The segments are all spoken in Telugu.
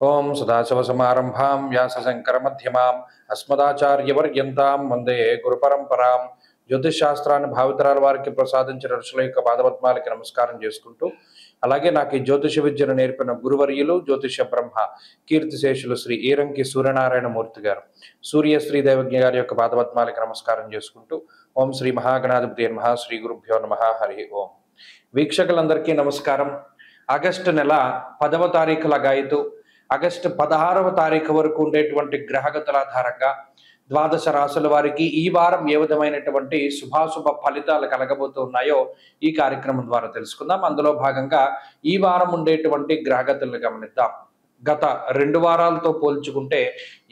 ఓం సదాశివసమారంభాం వ్యాసశంకరమధ్యమాం అస్మదాచార్యవర్యంతాం వందే గురుపరంపరాం. జ్యోతిష్ శాస్త్రాన్ని భావితరాల వారికి ప్రసాదించిన ఋషుల యొక్క పాదపద్మాలకి నమస్కారం చేసుకుంటూ, అలాగే నాకు ఈ జ్యోతిష విద్యను నేర్పిన గురువర్యులు జ్యోతిష బ్రహ్మ కీర్తిశేషులు శ్రీ ఈరంకి సూర్యనారాయణ మూర్తి గారు, సూర్య శ్రీదేవజ్ఞ గారి యొక్క పాదపద్మాలకి నమస్కారం చేసుకుంటూ, ఓం శ్రీ మహాగణాధిపతి నమః, శ్రీ గురుభ్యో నమః, హరి ఓం. వీక్షకులందరికీ నమస్కారం. ఆగస్టు నెల 10వ తారీఖు లగాయతు ఆగస్టు 16వ తారీఖు వరకు ఉండేటువంటి గ్రహగతుల ఆధారంగా ద్వాదశ రాశుల వారికి ఈ వారం ఏ విధమైనటువంటి శుభాశుభ ఫలితాలు కలగబోతున్నాయో ఈ కార్యక్రమం ద్వారా తెలుసుకుందాం. అందులో భాగంగా ఈ వారం ఉండేటువంటి గ్రహగతులను గమనిద్దాం. గత 2 వారాలతో పోల్చుకుంటే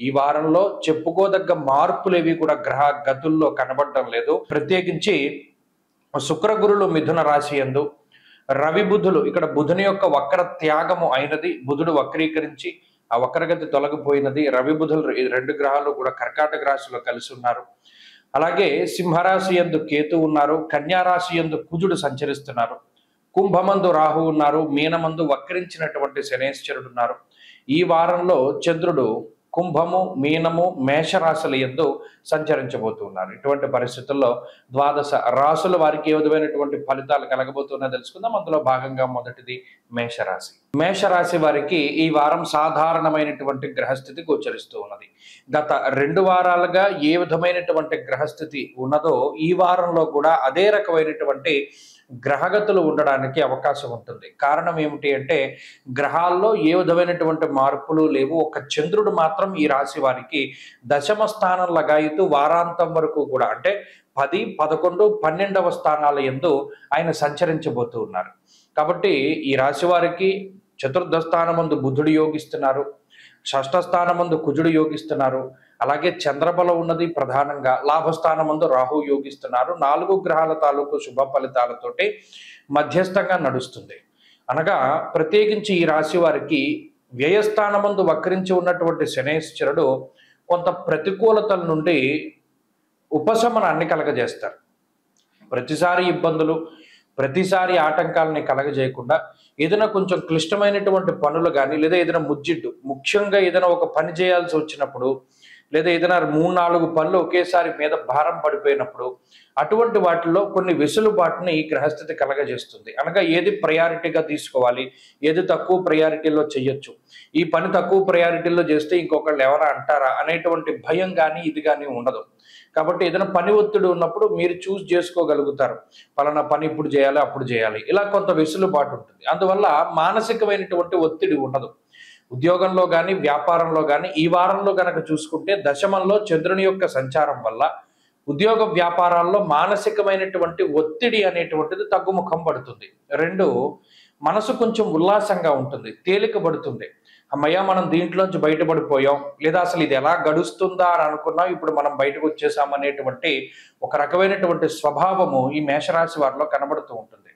ఈ వారంలో చెప్పుకోదగ్గ మార్పులు ఏవి కూడా గ్రహ గతుల్లో కనబడటం లేదు. ప్రత్యేకించి శుక్రగురులు మిథున రాశి యందు, రవి బుధులు ఇక్కడ బుధుని యొక్క వక్ర త్యాగము అయినది, బుధుడు వక్రీకరించి ఆ వక్రగతి తొలగిపోయినది. రవి బుధులు 2 గ్రహాలు కూడా కర్కాటక రాశిలో కలిసి ఉన్నారు. అలాగే సింహరాశి యందు కేతు ఉన్నారు, కన్యా రాశి యందు కుజుడు సంచరిస్తున్నారు, కుంభమందు రాహు ఉన్నారు, మీనమందు వక్రించినటువంటి శనేశ్వరుడు ఉన్నారు. ఈ వారంలో చంద్రుడు కుంభము, మీనము, మేషరాశుల యందు సంచరించబోతున్నారు. ఇటువంటి పరిస్థితుల్లో ద్వాదశ రాశుల వారికి ఏ విధమైనటువంటి ఫలితాలు కలగబోతున్నాయో తెలుసుకుందాం. అందులో భాగంగా మొదటిది మేషరాశి. మేషరాశి వారికి ఈ వారం సాధారణమైనటువంటి గ్రహస్థితి గోచరిస్తూ ఉన్నది. గత 2 వారాలుగా ఏ విధమైనటువంటి గ్రహస్థితి ఉన్నదో ఈ వారంలో కూడా అదే రకమైనటువంటి గ్రహగతులు ఉండడానికి అవకాశం ఉంటుంది. కారణం ఏమిటి అంటే గ్రహాల్లో ఏ విధమైనటువంటి మార్పులు లేవు. ఒక చంద్రుడు మాత్రం ఈ రాశి వారికి దశమ స్థానం లగాయితూ వారాంతం వరకు కూడా అంటే 10, 11, 12వ స్థానాల యందు ఆయన సంచరించబోతూ ఉన్నారు. కాబట్టి ఈ రాశి వారికి చతుర్థ స్థానమందు బుధుడు యోగిస్తున్నారు, షష్ఠ స్థానమందు కుజుడు యోగిస్తున్నారు, అలాగే చంద్రబలం ఉన్నది. ప్రధానంగా లాభస్థానమందు రాహు యోగిస్తున్నారు. 4 గ్రహాల తాలూకు శుభ ఫలితాలతోటి మధ్యస్థంగా నడుస్తుంది. అనగా ప్రత్యేకించి ఈ రాశి వారికి వ్యయస్థానమందు వక్రించి ఉన్నటువంటి శనేశ్వరుడు కొంత ప్రతికూలతల నుండి ఉపశమనాన్ని కలగజేస్తారు. ప్రతిసారి ఇబ్బందులు, ప్రతిసారి ఆటంకాలని కలగజేయకుండా ఏదైనా కొంచెం క్లిష్టమైనటువంటి పనులు కానీ, లేదా ఏదైనా ముఖ్యంగా ఏదైనా ఒక పని చేయాల్సి వచ్చినప్పుడు, లేదా ఏదైనా 3-4 పనులు ఒకేసారి మీద భారం పడిపోయినప్పుడు అటువంటి వాటిల్లో కొన్ని వెసులుబాటుని ఈ గ్రహస్థితి కలగజేస్తుంది. అనగా ఏది ప్రయారిటీగా తీసుకోవాలి, ఏది తక్కువ ప్రయారిటీలో చేయొచ్చు, ఈ పని తక్కువ ప్రయారిటీలో చేస్తే ఇంకొకళ్ళు ఎవరా అంటారా అనేటువంటి భయం కానీ ఇది కానీ ఉండదు. కాబట్టి ఏదైనా పని ఒత్తిడి ఉన్నప్పుడు మీరు చూస్ చేసుకోగలుగుతారు, పలానా పని ఇప్పుడు చేయాలి, అప్పుడు చేయాలి, ఇలా కొంత వెసులుబాటు ఉంటుంది. అందువల్ల మానసికమైనటువంటి ఒత్తిడి ఉండదు. ఉద్యోగంలో కానీ వ్యాపారంలో కానీ ఈ వారంలో కనుక చూసుకుంటే దశమంలో చంద్రుని యొక్క సంచారం వల్ల ఉద్యోగ వ్యాపారాల్లో మానసికమైనటువంటి ఒత్తిడి అనేటువంటిది తగ్గుముఖం పడుతుంది. 2, మనసు కొంచెం ఉల్లాసంగా ఉంటుంది, తేలికబడుతుంది. అమ్మయ్య మనం దీంట్లోంచి బయటపడిపోయాం, లేదా అసలు ఇది ఎలా గడుస్తుందా అని అనుకున్నాం, ఇప్పుడు మనం బయటకు వచ్చేసామనేటువంటి ఒక రకమైనటువంటి స్వభావము ఈ మేషరాశి వారిలో కనబడుతూ ఉంటుంది.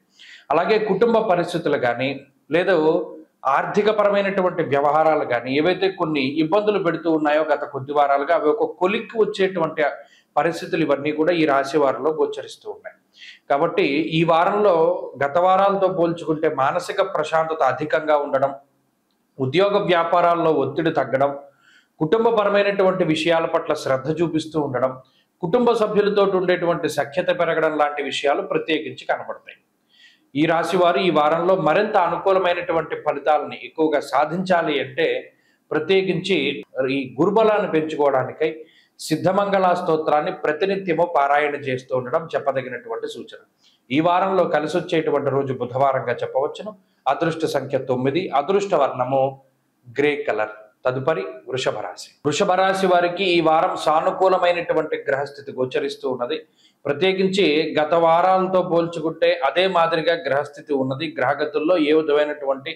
అలాగే కుటుంబ పరిస్థితులు కానీ, లేదా ఆర్థిక పరమైనటువంటి వ్యవహారాలు కానీ ఏవైతే కొన్ని ఇబ్బందులు పెడుతూ ఉన్నాయో గత కొద్ది వారాలుగా అవి ఒక కొలిక్కి వచ్చేటువంటి పరిస్థితులు ఇవన్నీ కూడా ఈ రాశి వారిలో గోచరిస్తూ ఉన్నాయి. కాబట్టి ఈ వారంలో గత వారాలతో పోల్చుకుంటే మానసిక ప్రశాంతత అధికంగా ఉండడం, ఉద్యోగ వ్యాపారాల్లో ఒత్తిడి తగ్గడం, కుటుంబపరమైనటువంటి విషయాల పట్ల శ్రద్ధ చూపిస్తూ ఉండడం, కుటుంబ సభ్యులతో ఉండేటువంటి సఖ్యత పెరగడం లాంటి విషయాలు ప్రత్యేకించి కనబడతాయి. ఈ రాశి వారు ఈ వారంలో మరింత అనుకూలమైనటువంటి ఫలితాలని ఎక్కువగా సాధించాలి అంటే ప్రత్యేకించి ఈ గురుబలాన్ని పెంచుకోవడానికై సిద్ధమంగళ స్తోత్రాన్ని ప్రతినిత్యము పారాయణ చేస్తూ ఉండడం చెప్పదగినటువంటి సూచన. ఈ వారంలో కలిసి వచ్చేటువంటి రోజు బుధవారంగా చెప్పవచ్చును. అదృష్ట సంఖ్య 9, అదృష్ట వర్ణము గ్రే కలర్. తదుపరి వృషభ రాశి. వృషభ రాశి వారికి ఈ వారం సానుకూలమైనటువంటి గ్రహస్థితి గోచరిస్తూ ఉన్నది. ప్రత్యేకించి గత వారాలతో పోల్చుకుంటే అదే మాదిరిగా గ్రహస్థితి ఉన్నది. గ్రహగతుల్లో ఏ విధమైనటువంటి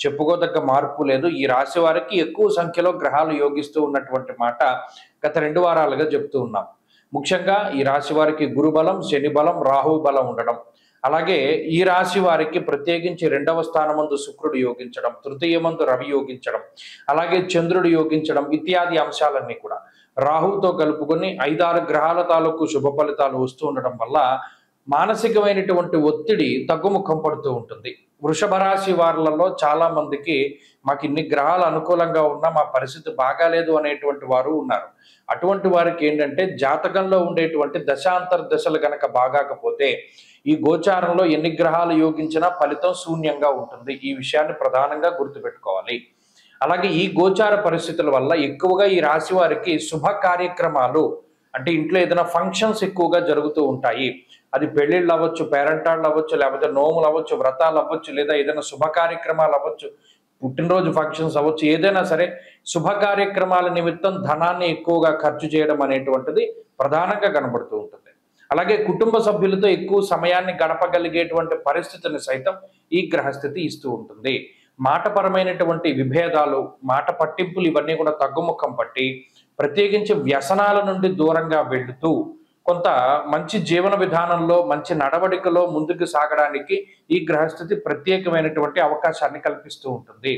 చెప్పుకోదగ్గ మార్పు లేదు. ఈ రాశి వారికి ఎక్కువ సంఖ్యలో గ్రహాలు యోగిస్తూ ఉన్నటువంటి మాట గత 2 వారాలుగా చెప్తూ ఉన్నాం. ముఖ్యంగా ఈ రాశి వారికి గురుబలం, శని బలం, రాహు బలం ఉండడం, అలాగే ఈ రాశి వారికి ప్రత్యేకించి 2వ స్థానమందు శుక్రుడు యోగించడం, తృతీయమందు రవి యోగించడం, అలాగే చంద్రుడు యోగించడం ఇత్యాది అంశాలన్నీ కూడా రాహుతో కలుపుకొని 5-6 గ్రహాల తాలూకు శుభ ఫలితాలు వస్తూ ఉండడం వల్ల మానసికమైనటువంటి ఒత్తిడి తగ్గుముఖం పడుతూ ఉంటుంది. వృషభ రాశి వారులలో చాలా మందికి మాకు ఇన్ని గ్రహాలు అనుకూలంగా ఉన్నా మా పరిస్థితి బాగాలేదు అనేటువంటి వారు ఉన్నారు. అటువంటి వారికి ఏంటంటే జాతకంలో ఉండేటువంటి దశాంతర దశలు గనక బాగాకపోతే ఈ గోచారంలో ఎన్ని గ్రహాలు యోగించినా ఫలితం శూన్యంగా ఉంటుంది. ఈ విషయాన్ని ప్రధానంగా గుర్తుపెట్టుకోవాలి. అలాగే ఈ గోచార పరిస్థితుల వల్ల ఎక్కువగా ఈ రాశి వారికి శుభ కార్యక్రమాలు అంటే ఇంట్లో ఏదైనా ఫంక్షన్స్ ఎక్కువగా జరుగుతూ ఉంటాయి. అది పెళ్ళిళ్ళు అవ్వచ్చు, పేరెంటాళ్ళు అవ్వచ్చు, లేకపోతే నోములు అవ్వచ్చు, వ్రతాలు అవ్వచ్చు, లేదా ఏదైనా శుభ కార్యక్రమాలు అవ్వచ్చు, పుట్టినరోజు ఫంక్షన్స్ అవ్వచ్చు, ఏదైనా సరే శుభ కార్యక్రమాల నిమిత్తం ధనాన్ని ఎక్కువగా ఖర్చు చేయడం అనేటువంటిది ప్రధానంగా కనబడుతూ ఉంటుంది. అలాగే కుటుంబ సభ్యులతో ఎక్కువ సమయాన్ని గడపగలిగేటువంటి పరిస్థితిని సైతం ఈ గ్రహస్థితి ఇస్తూ ఉంటుంది. మాటపరమైనటువంటి విభేదాలు, మాట పట్టింపులు ఇవన్నీ కూడా తగ్గుముఖం పట్టి ప్రత్యేకించి వ్యసనాల నుండి దూరంగా వెళుతూ కొంత మంచి జీవన విధానంలో మంచి నడవడికలో ముందుకు సాగడానికి ఈ గ్రహస్థితి ప్రత్యేకమైనటువంటి అవకాశాన్ని కల్పిస్తూ ఉంటుంది.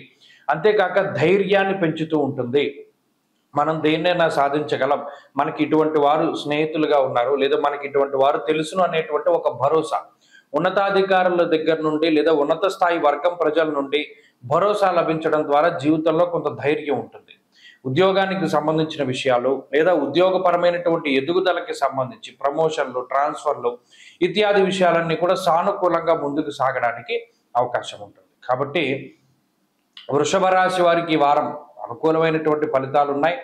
అంతేకాక ధైర్యాన్ని పెంచుతూ ఉంటుంది. మనం దేన్నైనా సాధించగలం, మనకి ఇటువంటి వారు స్నేహితులుగా ఉన్నారు, లేదా మనకి ఇటువంటి వారు తెలుసును అనేటువంటి ఒక భరోసా ఉన్నతాధికారుల దగ్గర నుండి లేదా ఉన్నత స్థాయి వర్గం ప్రజల నుండి భరోసా లభించడం ద్వారా జీవితంలో కొంత ధైర్యం ఉంటుంది. ఉద్యోగానికి సంబంధించిన విషయాలు లేదా ఉద్యోగపరమైనటువంటి ఎదుగుదలకి సంబంధించి ప్రమోషన్లు, ట్రాన్స్ఫర్లు ఇత్యాది విషయాలన్నీ కూడా సానుకూలంగా ముందుకు సాగడానికి అవకాశం ఉంటుంది. కాబట్టి వృషభ రాశి వారికి ఈ వారం అనుకూలమైనటువంటి ఫలితాలు ఉన్నాయి.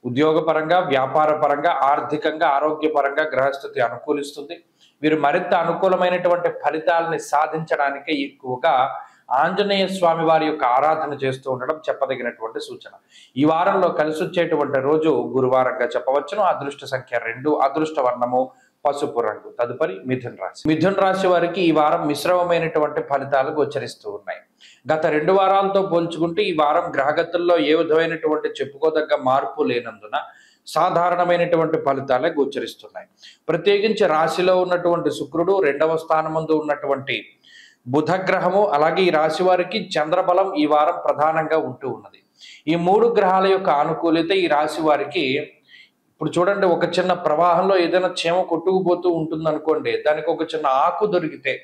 ఉద్యోగపరంగా, వ్యాపార పరంగా, ఆర్థికంగా, ఆరోగ్యపరంగా గ్రహస్థితి అనుకూలిస్తుంది. వీరు మరింత అనుకూలమైనటువంటి ఫలితాలని సాధించడానికి ఎక్కువగా ఆంజనేయ స్వామి వారి యొక్క ఆరాధన చేస్తూ ఉండడం చెప్పదగినటువంటి సూచన. ఈ వారంలో కలిసి వచ్చేటువంటి రోజు గురువారంగా చెప్పవచ్చును. అదృష్ట సంఖ్య 2, అదృష్ట వర్ణము పసుపు రంగు. తదుపరి మిథున రాశి. మిథున రాశి వారికి ఈ వారం మిశ్రమమైనటువంటి ఫలితాలు గోచరిస్తూ ఉన్నాయి. గత 2 వారాలతో పోల్చుకుంటే ఈ వారం గ్రహగతుల్లో ఏ విధమైనటువంటి చెప్పుకోదగ్గ మార్పు లేనందున సాధారణమైనటువంటి ఫలితాలే గోచరిస్తున్నాయి. ప్రత్యేకించి రాశిలో ఉన్నటువంటి శుక్రుడు, 2వ స్థానమందు ఉన్నటువంటి బుధ గ్రహము, అలాగే ఈ రాశి వారికి చంద్రబలం ఈ వారం ప్రధానంగా ఉంటూ ఉన్నది. ఈ 3 గ్రహాల యొక్క అనుకూలత ఈ రాశి వారికి ఇప్పుడు చూడండి, ఒక చిన్న ప్రవాహంలో ఏదైనా చీమ కొట్టుకుపోతూ ఉంటుంది అనుకోండి, దానికి ఒక చిన్న ఆకు దొరికితే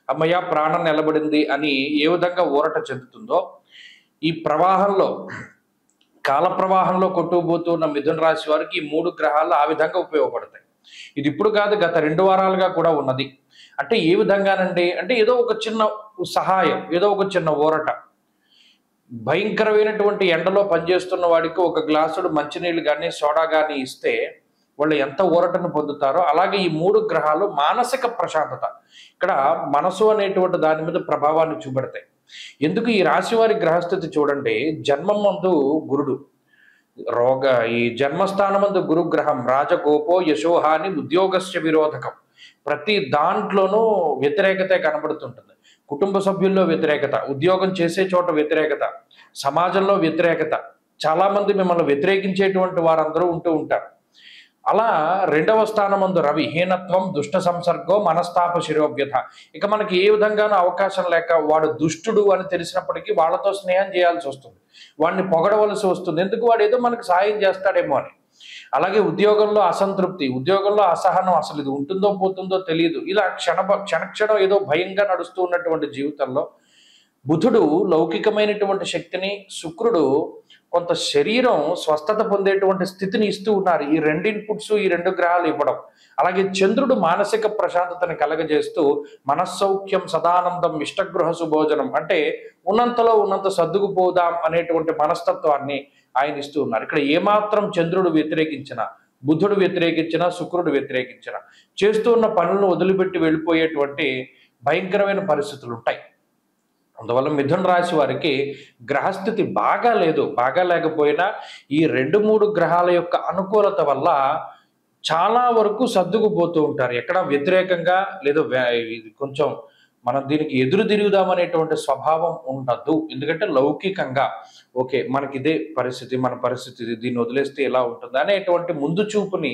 అమ్మయ్య ప్రాణం నిలబడింది అని ఏ విధంగా ఊరట చెందుతుందో, ఈ ప్రవాహంలో కాల ప్రవాహంలో కొట్టుకుపోతూ ఉన్న మిథున రాశి వారికి ఈ 3 గ్రహాలు ఆ విధంగా ఉపయోగపడతాయి. ఇది ఇప్పుడు కాదు, గత 2 వారాలుగా కూడా ఉన్నది. అంటే ఏ విధంగానండి అంటే ఏదో ఒక చిన్న సహాయం, ఏదో ఒక చిన్న ఊరట. భయంకరమైనటువంటి ఎండలో పనిచేస్తున్న వాడికి ఒక గ్లాసుడు మంచినీళ్ళు కానీ సోడా కానీ ఇస్తే వాళ్ళు ఎంత ఊరటను పొందుతారో, అలాగే ఈ 3 గ్రహాలు మానసిక ప్రశాంతత, ఇక్కడ మనసు అనేటువంటి దాని మీద ప్రభావాన్ని చూపెడతాయి. ఎందుకు ఈ రాశి వారి గ్రహస్థితి చూడండి, జన్మం ముందు గురుడు, ఈ జన్మస్థానమందు గురుగ్రహం రాజగోపో యశోహాని ఉద్యోగస్య విరోధకం. ప్రతి దాంట్లోనూ వ్యతిరేకత కనబడుతుంటుంది. కుటుంబ సభ్యుల్లో వ్యతిరేకత, ఉద్యోగం చేసే చోట వ్యతిరేకత, సమాజంలో వ్యతిరేకత, చాలా మంది మిమ్మల్ని వ్యతిరేకించేటువంటి వారందరూ ఉంటూ ఉంటారు. అలా 2వ స్థానమందు రవి హీనత్వం దుష్ట సంసర్గో మనస్తాప శిరోవ్యత. ఇక మనకి ఏ విధంగానూ అవకాశం లేక వాడు దుష్టుడు అని తెలిసినప్పటికీ వాళ్ళతో స్నేహం చేయాల్సి వస్తుంది, వాడిని పొగడవలసి వస్తుంది. ఎందుకు? వాడు ఏదో మనకు సాయం చేస్తాడేమో అని. అలాగే ఉద్యోగంలో అసంతృప్తి, ఉద్యోగంలో అసహనం, అసలు ఇది ఉంటుందో పోతుందో తెలియదు. ఇలా క్షణక్షణం ఏదో భయంగా నడుస్తూ ఉన్నటువంటి జీవితంలో బుధుడు లౌకికమైనటువంటి శక్తిని, శుక్రుడు కొంత శరీరం స్వస్థత పొందేటువంటి స్థితిని ఇస్తూ ఉన్నారు. ఈ 2 ఇన్పుట్స్, ఈ 2 గ్రహాలు ఇవ్వడం. అలాగే చంద్రుడు మానసిక ప్రశాంతతని కలగజేస్తూ మనస్సౌఖ్యం సదానందం ఇష్టగృహ సుభోజనం, అంటే ఉన్నంతలో ఉన్నంత సర్దుకుపోదాం అనేటువంటి మనస్తత్వాన్ని ఆయన ఇస్తూ ఉన్నారు. ఇక్కడ ఏమాత్రం చంద్రుడు వ్యతిరేకించినా, బుధుడు వ్యతిరేకించినా, శుక్రుడు వ్యతిరేకించినా చేస్తూ ఉన్న పనులను వదిలిపెట్టి వెళ్ళిపోయేటువంటి భయంకరమైన పరిస్థితులు ఉంటాయి. అందువల్ల మిథున రాశి వారికి గ్రహస్థితి బాగా లేదు. బాగా లేకపోయినా ఈ 2-3 గ్రహాల యొక్క అనుకూలత వల్ల చాలా వరకు సర్దుకుపోతూ ఉంటారు. ఎక్కడ వ్యతిరేకంగా లేదా కొంచెం మనం దీనికి ఎదురు తిరుగుదామనేటువంటి స్వభావం ఉండదు. ఎందుకంటే లౌకికంగా ఓకే మనకి ఇదే పరిస్థితి, మన పరిస్థితి దీన్ని వదిలేస్తే ఎలా ఉంటుంది అనేటువంటి ముందు చూపుని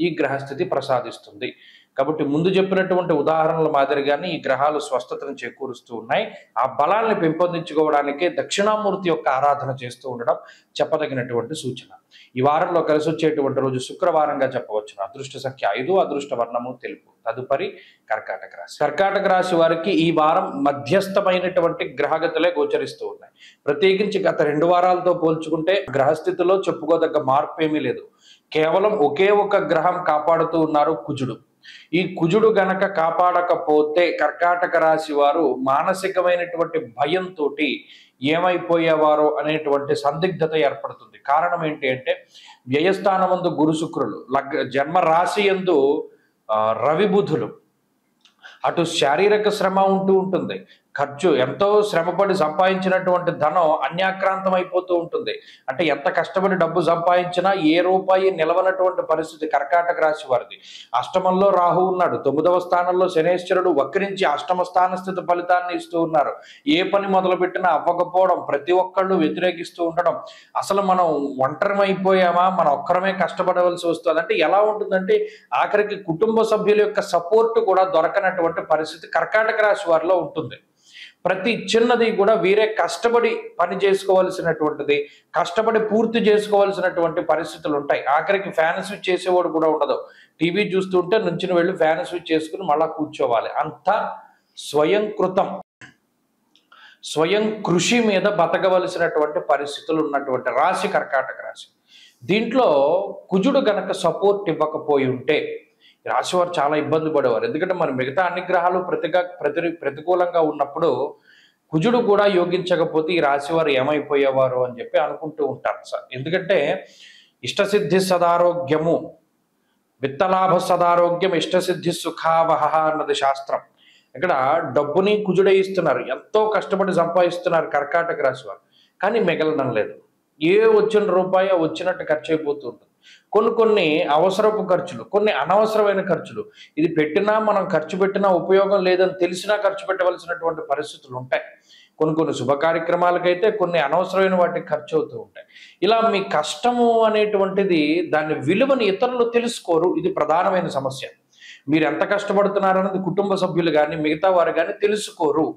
ఈ గ్రహస్థితి ప్రసాదిస్తుంది. కాబట్టి ముందు చెప్పినటువంటి ఉదాహరణల మాదిరిగానే ఈ గ్రహాలు స్వస్థతను చేకూరుస్తూ ఉన్నాయి. ఆ బలాల్ని పెంపొందించుకోవడానికే దక్షిణామూర్తి యొక్క ఆరాధన చేస్తూ ఉండడం చెప్పదగినటువంటి సూచన. ఈ వారంలో కలిసి వచ్చేటువంటి రోజు శుక్రవారంగా చెప్పవచ్చును. అదృష్ట సంఖ్య 5, అదృష్ట వర్ణము తెలుపు. తదుపరి కర్కాటక రాశి. కర్కాటక రాశి వారికి ఈ వారం మధ్యస్థమైనటువంటి గ్రహగతులే గోచరిస్తూ ఉన్నాయి. ప్రత్యేకించి గత 2 వారాలతో పోల్చుకుంటే గ్రహస్థితిలో చెప్పుకోదగ్గ మార్పు ఏమీ లేదు. కేవలం ఒకే ఒక గ్రహం కాపాడుతూ ఉన్నారు, కుజుడు. ఈ కుజుడు గనక కాపాడకపోతే కర్కాటక రాశి వారు మానసికమైనటువంటి భయంతో ఏమైపోయేవారో అనేటువంటి సందిగ్ధత ఏర్పడుతుంది. కారణం ఏంటి అంటే వ్యయస్థానమందు గురు శుక్రులు, జన్మ రాశి యందు రవి బుధులు. అటు శారీరక శ్రమ ఉంటుంది, ఖర్చు, ఎంతో శ్రమపడి సంపాదించినటువంటి ధనం అన్యాక్రాంతం అయిపోతూ ఉంటుంది. అంటే ఎంత కష్టపడి డబ్బు సంపాదించినా ఏ రూపాయి నిలవనటువంటి పరిస్థితి కర్కాటక రాశి వారిది. అష్టమంలో రాహు ఉన్నాడు, 9వ స్థానంలో శనేశ్వరుడు వక్రించి అష్టమ స్థాన స్థితి ఫలితాన్ని ఇస్తూ ఉన్నారు. ఏ పని మొదలుపెట్టినా అవ్వకపోవడం, ప్రతి ఒక్కళ్ళు వ్యతిరేకిస్తూ ఉండడం, అసలు మనం ఒంటరిమైపోయామా, మనం ఒక్కరమే కష్టపడవలసి వస్తుంది. అంటే ఎలా ఉంటుందంటే ఆఖరికి కుటుంబ సభ్యుల యొక్క సపోర్ట్ కూడా దొరకనటువంటి పరిస్థితి కర్కాటక రాశి వారిలో ఉంటుంది. ప్రతి చిన్నది కూడా వీరే కష్టపడి పని చేసుకోవాల్సినటువంటిది, కష్టపడి పూర్తి చేసుకోవాల్సినటువంటి పరిస్థితులు ఉంటాయి. ఆఖరికి ఫ్యాన్ స్విచ్ చేసేవాడు కూడా ఉండదు. టీవీ చూస్తుంటే నుంచుని వెళ్ళి ఫ్యాన్ స్విచ్ చేసుకుని మళ్ళా కూర్చోవాలి. అంతా స్వయం కృషి మీద బతకవలసినటువంటి పరిస్థితులు ఉన్నటువంటి రాశి కర్కాటక రాశి. దీంట్లో కుజుడు గనక సపోర్ట్ ఇవ్వకపోయి ఉంటే రాశివారు చాలా ఇబ్బంది పడేవారు. ఎందుకంటే మరి మిగతా అన్ని గ్రహాలు ప్రతికూలంగా ఉన్నప్పుడు కుజుడు కూడా యోగించకపోతే ఈ రాశివారు ఏమైపోయేవారు అని చెప్పి అనుకుంటూ ఉంటారు సార్. ఎందుకంటే ఇష్టసిద్ధి సదారోగ్యము, విత్తలాభ సదారోగ్యం, ఇష్టసిద్ధి సుఖావహ అన్నది శాస్త్రం. ఇక్కడ డబ్బుని కుజుడే ఇస్తున్నారు, ఎంతో కష్టపడి సంపాదిస్తున్నారు కర్కాటక రాశి వారు, కానీ మిగలడం లేదు. ఏ వచ్చిన రూపాయి వచ్చినట్టు ఖర్చు అయిపోతూ ఉంటుంది. కొన్ని అవసరపు ఖర్చులు, కొన్ని అనవసరమైన ఖర్చులు. ఇది పెట్టినా మనం ఖర్చు పెట్టినా ఉపయోగం లేదని తెలిసినా ఖర్చు పెట్టవలసినటువంటి పరిస్థితులు ఉంటాయి. కొన్ని శుభ కార్యక్రమాలకైతే కొన్ని అనవసరమైన వాటికి ఖర్చు అవుతూ ఉంటాయి. ఇలా మీ కష్టము అనేటువంటిది దాని విలువని ఇతరులు తెలుసుకోరు. ఇది ప్రధానమైన సమస్య. మీరు ఎంత కష్టపడుతున్నారన్నది కుటుంబ సభ్యులు కానీ మిగతా వారు కానీ తెలుసుకోరు.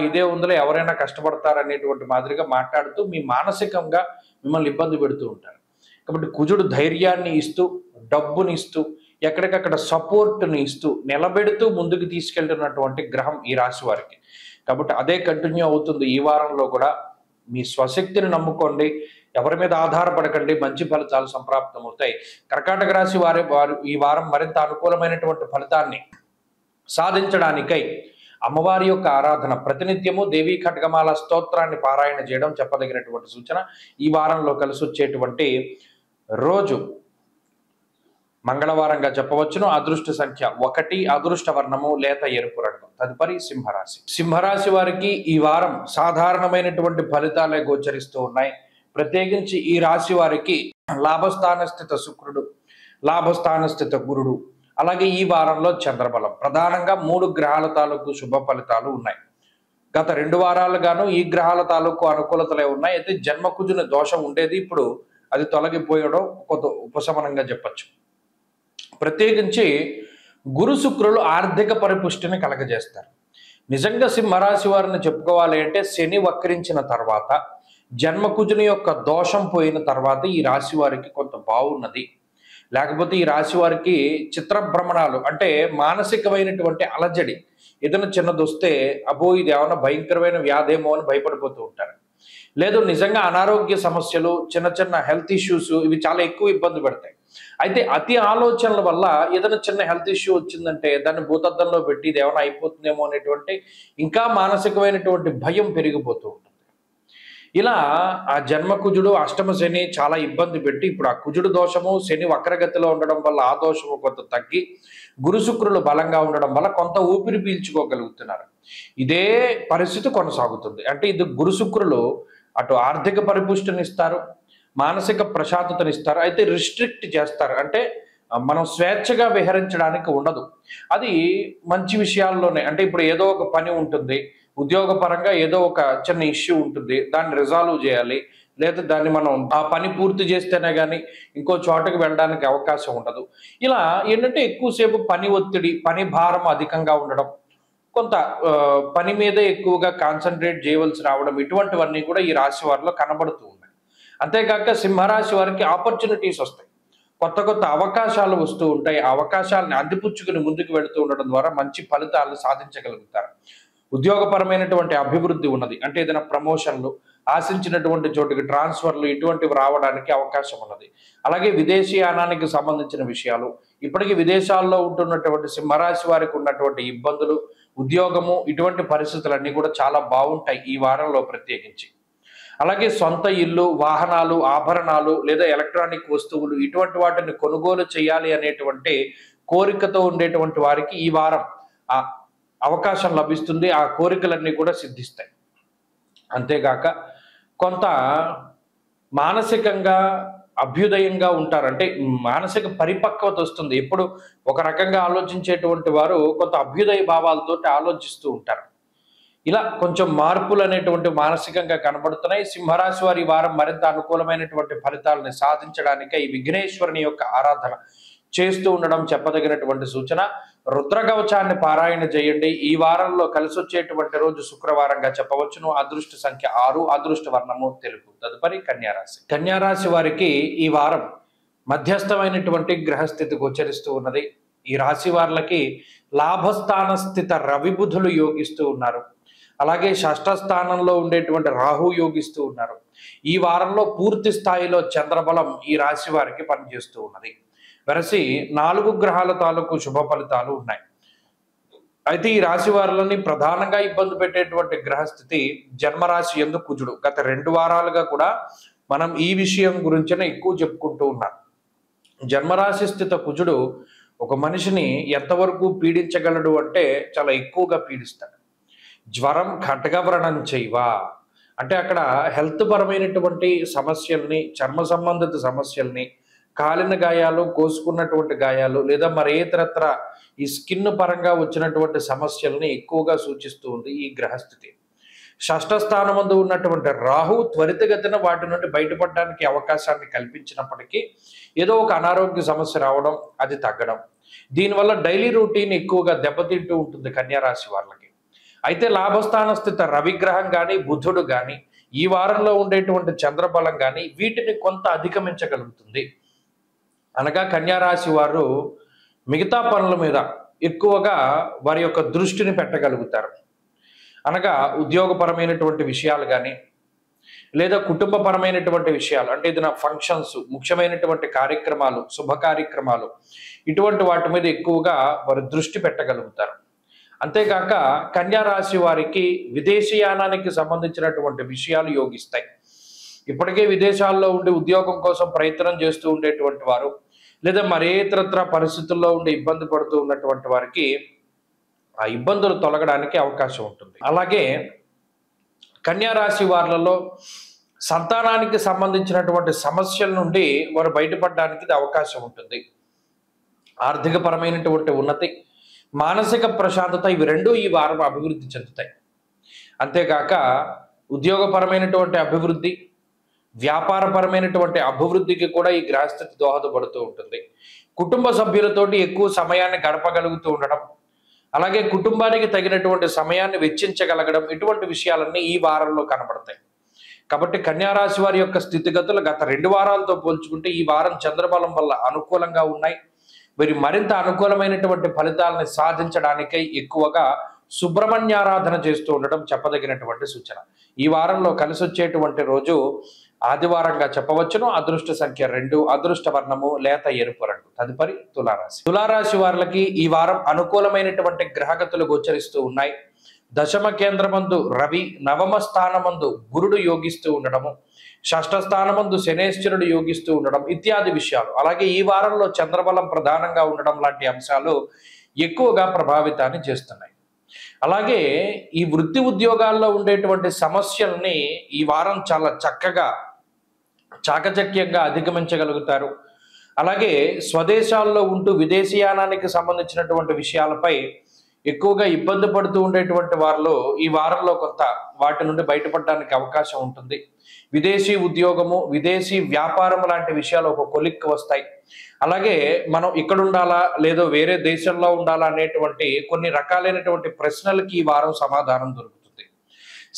ఇదే ఉందిలో ఎవరైనా కష్టపడతారనేటువంటి మాదిరిగా మాట్లాడుతూ మీ మానసికంగా మిమ్మల్ని ఇబ్బంది పెడుతూ ఉంటారు. కాబట్టి కుజుడు ధైర్యాన్ని ఇస్తూ, డబ్బుని ఇస్తూ, ఎక్కడికక్కడ సపోర్ట్ని ఇస్తూ, నిలబెడుతూ ముందుకు తీసుకెళ్తున్నటువంటి గ్రహం ఈ రాశి వారికి. కాబట్టి అదే కంటిన్యూ అవుతుంది ఈ వారంలో కూడా. మీ స్వశక్తిని నమ్ముకోండి, ఎవరి మీద ఆధారపడకండి, మంచి ఫలితాలు సంప్రాప్తమవుతాయి. కర్కాటక రాశి వారు ఈ వారం మరింత అనుకూలమైనటువంటి ఫలితాన్ని సాధించడానికై అమ్మవారి యొక్క ఆరాధన, ప్రతినిత్యము దేవీ ఖడ్గమాల స్తోత్రాన్ని పారాయణ చేయడం చెప్పదగినటువంటి సూచన. ఈ వారంలో కలిసి వచ్చేటువంటి రోజు మంగళవారంగా చెప్పవచ్చును. అదృష్ట సంఖ్య 1, అదృష్ట వర్ణము లేత ఎరుపు రంగు. తదుపరి సింహరాశి. సింహరాశి వారికి ఈ వారం సాధారణమైనటువంటి ఫలితాలే గోచరిస్తూ ఉన్నాయి. ప్రత్యేకించి ఈ రాశి వారికి లాభస్థాన స్థిత శుక్రుడు, లాభస్థాన స్థిత గురుడు, అలాగే ఈ వారంలో చంద్రబలం, ప్రధానంగా 3 గ్రహాల తాలూకు శుభ ఫలితాలు ఉన్నాయి. గత 2 వారాలుగాను ఈ గ్రహాల తాలూకు అనుకూలతలే ఉన్నాయి. అయితే జన్మకుజుని దోషం ఉండేది, ఇప్పుడు అది తొలగిపోయడం కొంత ఉపశమనంగా చెప్పచ్చు. ప్రత్యేకించి గురు శుక్రులు ఆర్థిక పరిపుష్టిని కలగజేస్తారు. నిజంగా సింహరాశి వారిని చెప్పుకోవాలి అంటే శని వక్రించిన తర్వాత, జన్మకుజుని యొక్క దోషం పోయిన తర్వాత ఈ రాశి వారికి కొంత బాగున్నది. లేకపోతే ఈ రాశి వారికి చిత్రభ్రమణాలు, అంటే మానసికమైనటువంటి అలజడి, ఏదైనా చిన్నది వస్తే అబ్బో ఇది ఏమైనా భయంకరమైన వ్యాధేమో అని భయపడిపోతూ ఉంటారు. లేదు నిజంగా అనారోగ్య సమస్యలు, చిన్న హెల్త్ ఇష్యూస్, ఇవి చాలా ఎక్కువ ఇబ్బంది పెడతాయి. అయితే అతి ఆలోచనల వల్ల ఏదైనా చిన్న హెల్త్ ఇష్యూ వచ్చిందంటే దాన్ని భూతద్దంలో పెట్టి ఇది ఏమైనా అయిపోతుందేమో అనేటువంటి ఇంకా మానసికమైనటువంటి భయం పెరిగిపోతూ ఉంటుంది. ఇలా ఆ జన్మకుజుడు అష్టమ శని చాలా ఇబ్బంది పెట్టి, ఇప్పుడు ఆ కుజుడు దోషము, శని వక్రగతిలో ఉండడం వల్ల ఆ దోషము కొంత తగ్గి, గురు శుక్రులు బలంగా ఉండడం వల్ల కొంత ఊపిరి పీల్చుకోగలుగుతున్నారు. ఇదే పరిస్థితి కొనసాగుతుంది. అంటే ఇది గురు శుక్రులు అటు ఆర్థిక పరిపుష్టినిస్తారు, మానసిక ప్రశాంతతనిస్తారు. అయితే రిస్ట్రిక్ట్ చేస్తారు, అంటే మనం స్వేచ్ఛగా విహరించడానికి ఉండదు. అది మంచి విషయాల్లోనే. అంటే ఇప్పుడు ఏదో ఒక పని ఉంటుంది, ఉద్యోగపరంగా ఏదో ఒక చిన్న ఇష్యూ ఉంటుంది, దాన్ని రిజాల్వ్ చేయాలి, లేదా దాన్ని మనం ఆ పని పూర్తి చేస్తేనే కానీ ఇంకో చోటకి వెళ్ళడానికి అవకాశం ఉండదు. ఇలా ఏంటంటే ఎక్కువసేపు పని ఒత్తిడి, పని భారం అధికంగా ఉండడం, కొంత పని మీదే ఎక్కువగా కాన్సన్ట్రేట్ చేయవలసి రావడం, ఇటువంటివన్నీ కూడా ఈ రాశి వారిలో కనబడుతూ ఉన్నాయి. అంతేకాక సింహరాశి వారికి ఆపర్చునిటీస్ వస్తాయి, కొత్త కొత్త అవకాశాలు వస్తూ ఉంటాయి. ఆ అవకాశాలను అందిపుచ్చుకుని ముందుకు వెళుతూ ఉండడం ద్వారా మంచి ఫలితాలను సాధించగలుగుతారు. ఉద్యోగపరమైనటువంటి అభివృద్ధి ఉన్నది, అంటే ఏదైనా ప్రమోషన్లు, ఆశించినటువంటి చోటుకి ట్రాన్స్ఫర్లు, ఇటువంటివి రావడానికి అవకాశం ఉన్నది. అలాగే విదేశీయానానికి సంబంధించిన విషయాలు, ఇప్పటికీ విదేశాల్లో ఉంటున్నటువంటి సింహరాశి వారికి ఉన్నటువంటి ఇబ్బందులు, ఉద్యోగము, ఇటువంటి పరిస్థితులన్నీ కూడా చాలా బాగుంటాయి ఈ వారంలో ప్రత్యేకించి. అలాగే సొంత ఇల్లు, వాహనాలు, ఆభరణాలు లేదా ఎలక్ట్రానిక్ వస్తువులు, ఇటువంటి వాటిని కొనుగోలు చేయాలి అనేటువంటి కోరికతో ఉండేటువంటి వారికి ఈ వారం ఆ అవకాశం లభిస్తుంది. ఆ కోరికలన్నీ కూడా సిద్ధిస్తాయి. అంతేగాక కొంత మానసికంగా అభ్యుదయంగా ఉంటారు, అంటే మానసిక పరిపక్వత వస్తుంది. ఎప్పుడు ఒక రకంగా ఆలోచించేటువంటి వారు కొంత అభ్యుదయ భావాలతో ఆలోచిస్తూ ఉంటారు. ఇలా కొంచెం మార్పులు అనేటువంటి మానసికంగా కనబడుతున్నాయి. సింహరాశి వారి వారం మరింత అనుకూలమైనటువంటి ఫలితాలను సాధించడానికై ఈ విఘ్నేశ్వరుని యొక్క ఆరాధన చేస్తూ ఉండడం చెప్పదగినటువంటి సూచన. రుద్రకవచాన్ని పారాయణ చేయండి. ఈ వారంలో కలిసి వచ్చేటువంటి రోజు శుక్రవారంగా చెప్పవచ్చును. అదృష్ట సంఖ్య 6, అదృష్ట వర్ణము తెలుపు. తదుపరి కన్యారాశి. కన్యారాశి వారికి ఈ వారం మధ్యస్థమైనటువంటి గ్రహస్థితి గోచరిస్తూ ఉన్నది. ఈ రాశి వారికి లాభస్థాన స్థిత రవి బుధులు యోగిస్తూ ఉన్నారు. అలాగే షష్ఠ స్థానంలో ఉండేటువంటి రాహు యోగిస్తూ ఉన్నారు. ఈ వారంలో పూర్తి స్థాయిలో చంద్రబలం ఈ రాశి వారికి పనిచేస్తూ ఉన్నది. వెరసి 4 గ్రహాల తాలూకు శుభ ఫలితాలు ఉన్నాయి. అయితే ఈ రాశి వారిలోని ప్రధానంగా ఇబ్బంది పెట్టేటువంటి గ్రహస్థితి జన్మరాశి యందు కుజుడు. గత 2 వారాలుగా కూడా మనం ఈ విషయం గురించిన ఎక్కువ చెప్పుకుంటూ ఉన్నాం. జన్మరాశి స్థిత కుజుడు ఒక మనిషిని ఎంతవరకు పీడించగలడు అంటే చాలా ఎక్కువగా పీడిస్తాడు. జ్వరం ఖడ్గవ్రణం చేయవా అంటే అక్కడ హెల్త్ పరమైనటువంటి సమస్యల్ని, చర్మ సంబంధిత సమస్యల్ని, కాలిన గాయాలు, కోసుకున్నటువంటి గాయాలు, లేదా మరి ఇతరత్ర ఈ స్కిన్ పరంగా వచ్చినటువంటి సమస్యల్ని ఎక్కువగా సూచిస్తూ ఉంది ఈ గ్రహస్థితి. షష్ఠ స్థానమందు ఉన్నటువంటి రాహు త్వరితగతిన వాటి నుండి బయటపడడానికి అవకాశాన్ని కల్పించినప్పటికీ ఏదో ఒక అనారోగ్య సమస్య రావడం, అది తగ్గడం, దీనివల్ల డైలీ రొటీన్ ఎక్కువగా దెబ్బతింటూ ఉంటుంది కన్యారాశి వాళ్ళకి. అయితే లాభస్థాన స్థిత రవిగ్రహం కానీ, బుధుడు కానీ, ఈ వారంలో ఉండేటువంటి చంద్రబలం కానీ వీటిని కొంత అధిగమించగలుగుతుంది. అనగా కన్యారాశి వారు మిగతా పనుల మీద ఎక్కువగా వారి యొక్క దృష్టిని పెట్టగలుగుతారు. అనగా ఉద్యోగపరమైనటువంటి విషయాలు కానీ, లేదా కుటుంబపరమైనటువంటి విషయాలు, అంటే ఏదైనా ఫంక్షన్స్, ముఖ్యమైనటువంటి కార్యక్రమాలు, శుభ కార్యక్రమాలు, ఇటువంటి వాటి మీద ఎక్కువగా వారు దృష్టి పెట్టగలుగుతారు. అంతేకాక కన్యారాశి వారికి విదేశీయానానికి సంబంధించినటువంటి విషయాలు యోగిస్తాయి. ఇప్పటికే విదేశాల్లో ఉండి ఉద్యోగం కోసం ప్రయత్నం చేస్తూ ఉండేటువంటి వారు, లేదా మరేతరత్ర పరిస్థితుల్లో ఉండి ఇబ్బంది పడుతూ ఉన్నటువంటి వారికి ఆ ఇబ్బందులు తొలగడానికి అవకాశం ఉంటుంది. అలాగే కన్యారాశి వారిలో సంతానానికి సంబంధించినటువంటి సమస్యల నుండి వారు బయటపడడానికి అవకాశం ఉంటుంది. ఆర్థిక పరమైనటువంటి ఉన్నతి, మానసిక ప్రశాంతత, ఇవి రెండు ఈ వారం అభివృద్ధి చెందుతాయి. అంతేకాక ఉద్యోగపరమైనటువంటి అభివృద్ధి, వ్యాపారపరమైనటువంటి అభివృద్ధికి కూడా ఈ గ్రహస్థితి దోహదపడుతూ ఉంటుంది. కుటుంబ సభ్యులతోటి ఎక్కువ సమయాన్ని గడపగలుగుతూ ఉండడం, అలాగే కుటుంబానికి తగినటువంటి సమయాన్ని వెచ్చించగలగడం, ఇటువంటి విషయాలన్నీ ఈ వారంలో కనబడతాయి. కాబట్టి కన్యారాశి వారి యొక్క స్థితిగతులు గత 2 వారాలతో పోల్చుకుంటే ఈ వారం చంద్రబలం వల్ల అనుకూలంగా ఉన్నాయి. వీరి మరింత అనుకూలమైనటువంటి ఫలితాలను సాధించడానికై ఎక్కువగా సుబ్రహ్మణ్యారాధన చేస్తూ ఉండడం చెప్పదగినటువంటి సూచన. ఈ వారంలో కలిసి వచ్చేటువంటి రోజు ఆదివారంగా చెప్పవచ్చును. అదృష్ట సంఖ్య 2, అదృష్ట వర్ణము లేత ఎరుపు రంగు. తదుపరి తులారాశి. తులారాశి వారికి ఈ వారం అనుకూలమైనటువంటి గ్రహగతులు గోచరిస్తూ ఉన్నాయి. దశమ కేంద్రమందు రవి, నవమ స్థానమందు గురుడు యోగిస్తూ ఉండడము, షష్ఠ స్థానమందు శనేశ్వరుడు యోగిస్తూ ఉండడం ఇత్యాది విషయాలు, అలాగే ఈ వారంలో చంద్రబలం ప్రధానంగా ఉండడం లాంటి అంశాలు ఎక్కువగా ప్రభావితాన్ని చేస్తున్నాయి. అలాగే ఈ వృత్తి ఉద్యోగాల్లో ఉండేటువంటి సమస్యల్ని ఈ వారం చాలా చక్కగా చాకచక్యంగా అధిగమించగలుగుతారు. అలాగే స్వదేశాల్లో ఉంటూ విదేశీయానానికి సంబంధించినటువంటి విషయాలపై ఎక్కువగా ఇబ్బంది పడుతూ ఉండేటువంటి వారిలో ఈ వారంలో కొంత వాటి నుండి బయటపడడానికి అవకాశం ఉంటుంది. విదేశీ ఉద్యోగము, విదేశీ వ్యాపారం లాంటి విషయాలు ఒక కొలిక్కి వస్తాయి. అలాగే మనం ఇక్కడ ఉండాలా లేదో వేరే దేశంలో ఉండాలా అనేటువంటి కొన్ని రకాలైనటువంటి ప్రశ్నలకి ఈ వారం సమాధానం దొరుకుతుంది.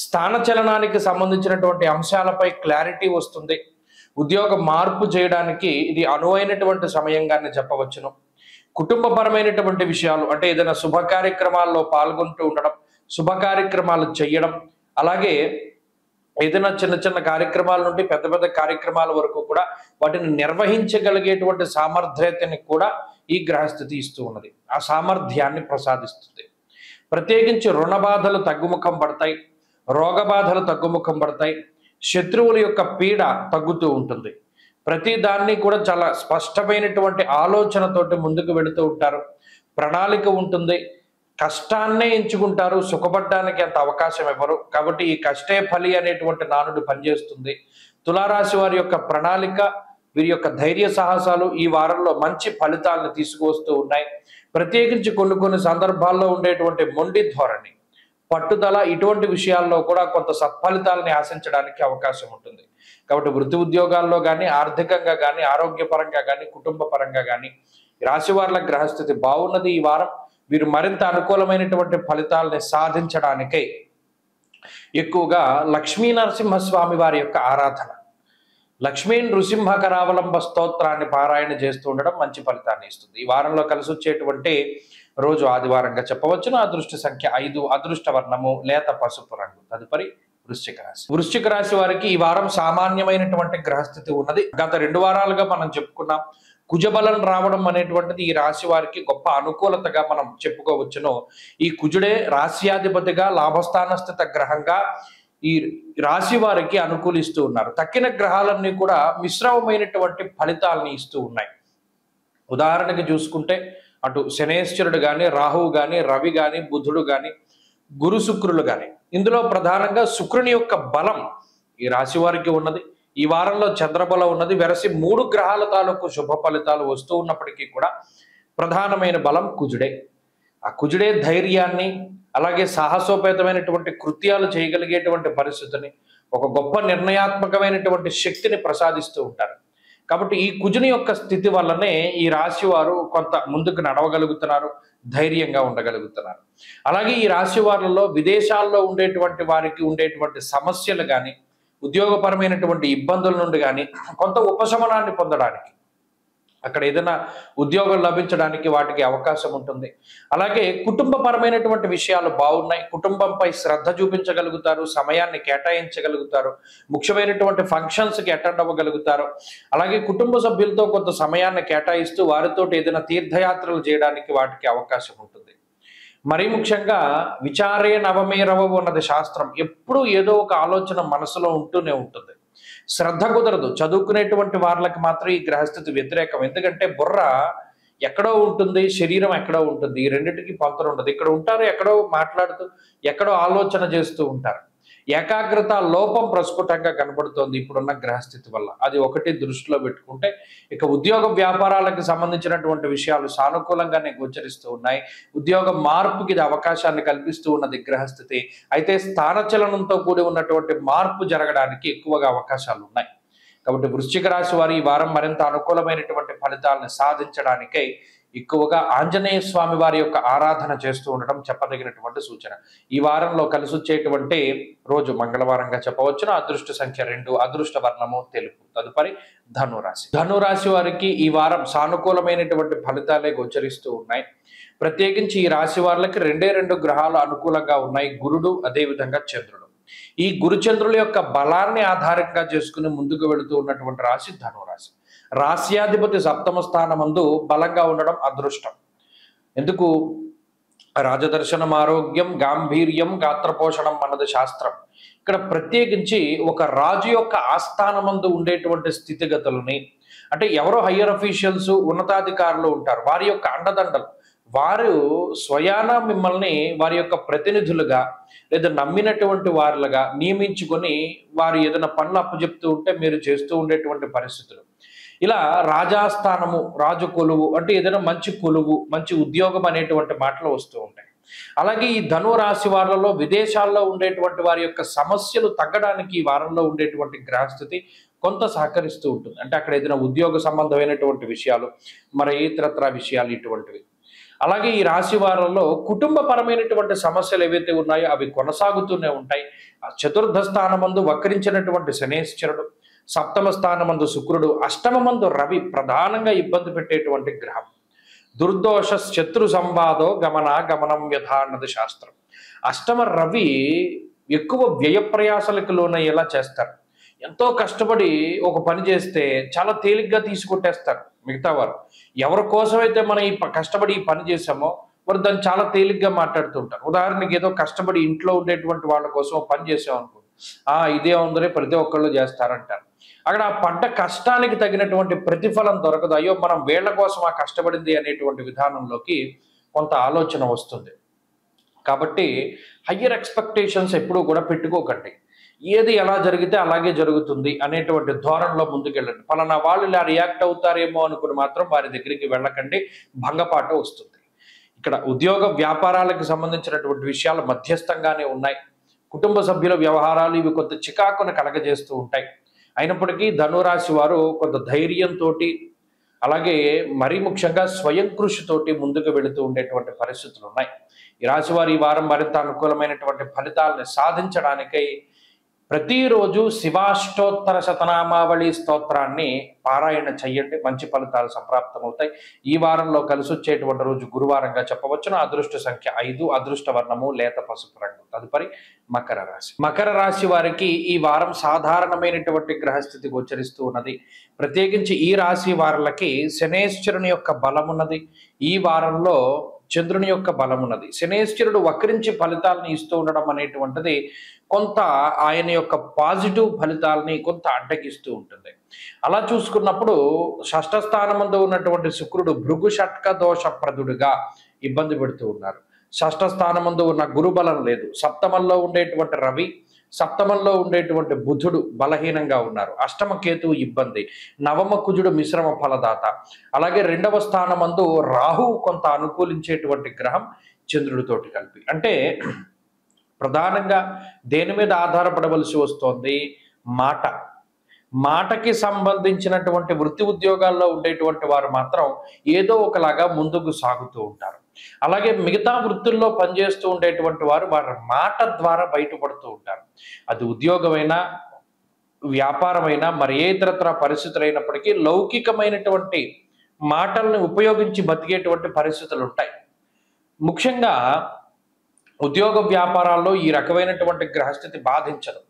స్థానచలనానికి సంబంధించినటువంటి అంశాలపై క్లారిటీ వస్తుంది. ఉద్యోగ మార్పు చేయడానికి ఇది అనువైనటువంటి సమయంగానే చెప్పవచ్చును. కుటుంబపరమైనటువంటి విషయాలు అంటే ఏదైనా శుభ కార్యక్రమాల్లో పాల్గొంటూ ఉండడం, శుభ కార్యక్రమాలు చేయడం, అలాగే ఏదైనా చిన్న చిన్న కార్యక్రమాల నుండి పెద్ద పెద్ద కార్యక్రమాల వరకు కూడా వాటిని నిర్వహించగలిగేటువంటి సామర్థ్యతని కూడా ఈ గ్రహస్థితి ఇస్తూ ఉన్నది. ఆ సామర్థ్యాన్ని ప్రసాదిస్తుంది. ప్రత్యేకించి రుణ బాధలు తగ్గుముఖం పడతాయి, రోగ బాధలు తగ్గుముఖం పడతాయి, శత్రువుల యొక్క పీడ తగ్గుతూ ఉంటుంది. ప్రతి దాన్ని కూడా చాలా స్పష్టమైనటువంటి ఆలోచనతోటి ముందుకు వెళుతూ ఉంటారు. ప్రణాళిక ఉంటుంది. కష్టాన్నే ఎంచుకుంటారు, సుఖపడడానికి అంత అవకాశం ఇవ్వరు. కాబట్టి ఈ కష్టే ఫలి అనేటువంటి నానుడు పనిచేస్తుంది. తులారాశి వారి యొక్క ప్రణాళిక, వీరి యొక్క ధైర్య సాహసాలు ఈ వారంలో మంచి ఫలితాలను తీసుకువస్తూ ఉన్నాయి. ప్రత్యేకించి కొన్ని సందర్భాల్లో ఉండేటువంటి మొండి ధోరణి, పట్టుదల ఇటువంటి విషయాల్లో కూడా కొంత సత్ఫలితాలని ఆశించడానికి అవకాశం ఉంటుంది. కాబట్టి వృత్తి ఉద్యోగాల్లో కానీ, ఆర్థికంగా కానీ, ఆరోగ్యపరంగా కానీ, కుటుంబ పరంగా కానీ రాశి వారుల గ్రహస్థితి బాగున్నది. ఈ వారం వీరు మరింత అనుకూలమైనటువంటి ఫలితాలని సాధించడానికై ఎక్కువగా లక్ష్మీ నరసింహస్వామి వారి యొక్క ఆరాధన, లక్ష్మీ నృసింహకరావలంబ స్తోత్రాన్ని పారాయణ చేస్తూ ఉండడం మంచి ఫలితాన్ని ఇస్తుంది. ఈ వారంలో కలిసి వచ్చేటువంటి రోజు ఆదివారంగా చెప్పవచ్చును. అదృష్ట సంఖ్య 5, అదృష్ట వర్ణము లేత పసుపు రంగు. తదుపరి వృశ్చిక రాశి. వృశ్చిక రాశి వారికి ఈ వారం సామాన్యమైనటువంటి గ్రహస్థితి ఉన్నది. గత 2 వారాలుగా మనం చెప్పుకున్నాం. కుజబలం రావడం అనేటువంటిది ఈ రాశి వారికి గొప్ప అనుకూలతగా మనం చెప్పుకోవచ్చును. ఈ కుజుడే రాశ్యాధిపతిగా లాభస్థాన స్థిత గ్రహంగా ఈ రాశి వారికి అనుకూలిస్తూ ఉన్నారు. తక్కిన గ్రహాలన్నీ కూడా మిశ్రమమైనటువంటి ఫలితాలని ఇస్తూ ఉన్నాయి. ఉదాహరణకి చూసుకుంటే అటు శనేశ్వరుడు కానీ, రాహువు కానీ, రవి కానీ, బుధుడు కానీ, గురు శుక్రులు కానీ, ఇందులో ప్రధానంగా శుక్రుని యొక్క బలం ఈ రాశి వారికి ఉన్నది. ఈ వారంలో చంద్రబలం ఉన్నది. వెరసి 3 గ్రహాల తాలూకు శుభ ఫలితాలు వస్తూ ఉన్నప్పటికీ కూడా ప్రధానమైన బలం కుజుడే. ఆ కుజుడే ధైర్యాన్ని, అలాగే సాహసోపేతమైనటువంటి కృత్యాలు చేయగలిగేటువంటి పరిస్థితిని, ఒక గొప్ప నిర్ణయాత్మకమైనటువంటి శక్తిని ప్రసాదిస్తూ ఉంటారు. కాబట్టి ఈ కుజుని యొక్క స్థితి వల్లనే ఈ రాశి వారు కొంత ముందుకు నడవగలుగుతున్నారు, ధైర్యంగా ఉండగలుగుతున్నారు. అలాగే ఈ రాశి వారిలో విదేశాల్లో ఉండేటువంటి వారికి ఉండేటువంటి సమస్యలు కానీ, ఉద్యోగపరమైనటువంటి ఇబ్బందుల నుండి కానీ కొంత ఉపశమనాన్ని పొందడానికి, అక్కడ ఏదైనా ఉద్యోగం లభించడానికి వాటికి అవకాశం ఉంటుంది. అలాగే కుటుంబపరమైనటువంటి విషయాలు బాగున్నాయి. కుటుంబంపై శ్రద్ధ చూపించగలుగుతారు, సమయాన్ని కేటాయించగలుగుతారు, ముఖ్యమైనటువంటి ఫంక్షన్స్కి అటెండ్ అవ్వగలుగుతారు. అలాగే కుటుంబ సభ్యులతో కొంత సమయాన్ని కేటాయిస్తూ వారితో ఏదైనా తీర్థయాత్రలు చేయడానికి వాటికి అవకాశం ఉంటుంది. మరీ ముఖ్యంగా విచారే నవమే రవవు అన్నది శాస్త్రం. ఎప్పుడూ ఏదో ఒక ఆలోచన మనసులో ఉంటూనే ఉంటుంది. శ్రద్ధ కుదరదు. చదువుకునేటువంటి వాళ్ళకి మాత్రం ఈ గ్రహస్థితి వ్యతిరేకం. ఎందుకంటే బుర్ర ఎక్కడో ఉంటుంది, శరీరం ఎక్కడో ఉంటుంది. ఈ రెండింటికి పొంతన ఉండదు. ఇక్కడ ఉంటారు, ఎక్కడో మాట్లాడుతూ, ఎక్కడో ఆలోచన చేస్తూ ఉంటారు. ఏకాగ్రత లోపం ప్రస్ఫుటంగా కనబడుతోంది ఇప్పుడున్న గ్రహస్థితి వల్ల. అది ఒకటి దృష్టిలో పెట్టుకుంటే ఇక ఉద్యోగ వ్యాపారాలకు సంబంధించినటువంటి విషయాలు సానుకూలంగానే గోచరిస్తూ ఉన్నాయి. ఉద్యోగ మార్పుకి ఇది అవకాశాన్ని కల్పిస్తూ ఉన్నది గ్రహస్థితి. అయితే స్థానచలనంతో కూడి ఉన్నటువంటి మార్పు జరగడానికి ఎక్కువగా అవకాశాలు ఉన్నాయి. కాబట్టి వృశ్చిక రాశి వారు ఈ వారం మరింత అనుకూలమైనటువంటి ఫలితాలను సాధించడానికై ఎక్కువగా ఆంజనేయ స్వామి వారి యొక్క ఆరాధన చేస్తూ ఉండడం చెప్పదగినటువంటి సూచన. ఈ వారంలో కలిసి వచ్చేటువంటి రోజు మంగళవారంగా చెప్పవచ్చును. అదృష్ట సంఖ్య 2, అదృష్ట వర్ణము తెలుపు. తదుపరి ధనురాశి. ధనురాశి వారికి ఈ వారం సానుకూలమైనటువంటి ఫలితాలే గోచరిస్తూ ఉన్నాయి. ప్రత్యేకించి ఈ రాశి వారికి 2 గ్రహాలు అనుకూలంగా ఉన్నాయి. గురుడు, అదేవిధంగా చంద్రుడు. ఈ గురుచంద్రుల యొక్క బలాన్ని ఆధారంగా చేసుకుని ముందుకు వెళుతూ ఉన్నటువంటి రాశి ధనురాశి. రాశ్యాధిపతి సప్తమ స్థానమందు బలంగా ఉండడం అదృష్టం. ఎందుకు? రాజదర్శనం, ఆరోగ్యం, గాంభీర్యం, గాత్రపోషణం అన్నది శాస్త్రం. ఇక్కడ ప్రత్యేకించి ఒక రాజు యొక్క ఆస్థానమందు ఉండేటువంటి స్థితిగతులని, అంటే ఎవరో హయ్యర్ అఫీషియల్స్, ఉన్నతాధికారులు ఉంటారు, వారి యొక్క అండదండలు, వారు స్వయాన మిమ్మల్ని వారి యొక్క ప్రతినిధులుగా లేదా నమ్మినటువంటి వారులుగా నియమించుకొని వారు ఏదైనా పనులు అప్పచెప్తూ ఉంటే మీరు చేస్తూ ఉండేటువంటి పరిస్థితులు. ఇలా రాజాస్థానము, రాజు కొలువు అంటే ఏదైనా మంచి కొలువు, మంచి ఉద్యోగం అనేటువంటి మాటలు వస్తూ ఉంటాయి. అలాగే ఈ ధను రాశి వారిలో విదేశాల్లో ఉండేటువంటి వారి యొక్క సమస్యలు తగ్గడానికి ఈ వారంలో ఉండేటువంటి గ్రహస్థితి కొంత సహకరిస్తూ ఉంటుంది. అంటే అక్కడ ఏదైనా ఉద్యోగ సంబంధమైనటువంటి విషయాలు, మరి ఇతరత్ర విషయాలు ఇటువంటివి. అలాగే ఈ రాశి వారంలో కుటుంబపరమైనటువంటి సమస్యలు ఏవైతే ఉన్నాయో అవి కొనసాగుతూనే ఉంటాయి. చతుర్థ స్థానమందు వక్రించినటువంటి శనేశ్వరుడు, సప్తమ స్థానమందు శుక్రుడు, అష్టమమందు రవి ప్రధానంగా ఇబ్బంది పెట్టేటువంటి గ్రహం. దుర్దోష శత్రు సంవాదో గమనం వ్యథ అన్నది శాస్త్రం. అష్టమ రవి ఎక్కువ వ్యయ ప్రయాసలకు లోనయ్యేలా చేస్తారు. ఎంతో కష్టపడి ఒక పని చేస్తే చాలా తేలిగ్గా తీసుకొట్టేస్తారు మిగతా వారు. ఎవరి కోసమైతే మనం కష్టపడి ఈ పని చేసామో మరి దాన్ని చాలా తేలిగ్గా మాట్లాడుతూ ఉంటారు. ఉదాహరణకి ఏదో కష్టపడి ఇంట్లో ఉండేటువంటి వాళ్ళ కోసం పని చేసాం అనుకో, ఇదే ఉందరే ప్రతి ఒక్కళ్ళు చేస్తారంటారు. అక్కడ ఆ పడ్డ కష్టానికి తగినటువంటి ప్రతిఫలం దొరకదు. అయ్యో మనం వీళ్ళ కోసం కష్టపడింది అనేటువంటి విధానంలోకి కొంత ఆలోచన వస్తుంది. కాబట్టి హయ్యర్ ఎక్స్పెక్టేషన్స్ ఎప్పుడూ కూడా పెట్టుకోకండి. ఏది ఎలా జరిగితే అలాగే జరుగుతుంది అనేటువంటి ధోరణిలో ముందుకెళ్ళండి. ఫలానా వాళ్ళు ఇలా రియాక్ట్ అవుతారేమో అనుకుని మాత్రం వారి దగ్గరికి వెళ్ళకండి, భంగపాటు వస్తుంది. ఇక్కడ ఉద్యోగ వ్యాపారాలకు సంబంధించినటువంటి విషయాలు మధ్యస్థంగానే ఉన్నాయి. కుటుంబ సభ్యుల వ్యవహారాలు ఇవి కొంత చికాకును కలగజేస్తూ ఉంటాయి. అయినప్పటికీ ధనురాశి వారు కొంత ధైర్యంతో, అలాగే మరీ ముఖ్యంగా స్వయం కృషితోటి ముందుకు వెళుతూ ఉండేటువంటి పరిస్థితులు ఉన్నాయి. ఈ రాశి వారు ఈ వారం మరింత అనుకూలమైనటువంటి ఫలితాలను సాధించడానికై ప్రతిరోజు శివాష్టోత్తర శతనామావళి స్తోత్రాన్ని పారాయణ చెయ్యండి. మంచి ఫలితాలు సంప్రాప్తమవుతాయి. ఈ వారంలో కలిసి వచ్చేటువంటి రోజు గురువారంగా చెప్పవచ్చును. అదృష్ట సంఖ్య 5, అదృష్ట వర్ణము లేత పసుపు రంగు. తదుపరి మకర రాశి. మకర రాశి వారికి ఈ వారం సాధారణమైనటువంటి గ్రహస్థితి గోచరిస్తూ ఉన్నది. ప్రత్యేకించి ఈ రాశి వారులకి శనేశ్వరుని యొక్క బలం ఉన్నది. ఈ వారంలో చంద్రుని యొక్క బలం ఉన్నది. శనేశ్వరుడు వక్రించి ఫలితాలను ఇస్తూ ఉండడం అనేటువంటిది కొంత ఆయన యొక్క పాజిటివ్ ఫలితాలని కొంత అడ్డగిస్తూ ఉంటుంది. అలా చూసుకున్నప్పుడు షష్ఠ స్థానమందు ఉన్నటువంటి శుక్రుడు భృగు షట్క దోష ప్రదుడుగా ఇబ్బంది పెడుతూ ఉన్నారు. షష్ఠ స్థానమందు ఉన్న గురుబలం లేదు. సప్తమంలో ఉండేటువంటి రవి, సప్తమంలో ఉండేటువంటి బుధుడు బలహీనంగా ఉన్నారు. అష్టమ కేతువు ఇబ్బంది, నవమ కుజుడు మిశ్రమ ఫలదాత. అలాగే రెండవ స్థానమందు రాహు కొంత అనుకూలించేటువంటి గ్రహం చంద్రుడితోటి కలిపి. అంటే ప్రధానంగా దేని మీద ఆధారపడవలసి వస్తోంది? మాటకి సంబంధించినటువంటి వృత్తి ఉద్యోగాల్లో ఉండేటువంటి వారు మాత్రం ఏదో ఒకలాగా ముందుకు సాగుతూ ఉంటారు. అలాగే మిగతా వృత్తుల్లో పనిచేస్తూ ఉండేటువంటి వారు వారి మాట ద్వారా బయటపడుతూ ఉంటారు. అది ఉద్యోగమైనా, వ్యాపారమైనా, మరి ఏ ఇతరత్ర పరిస్థితులు అయినప్పటికీ లౌకికమైనటువంటి మాటల్ని ఉపయోగించి బతికేటువంటి పరిస్థితులు ఉంటాయి. ముఖ్యంగా ఉద్యోగ వ్యాపారాల్లో ఈ రకమైనటువంటి గ్రహస్థితి బాధించదు.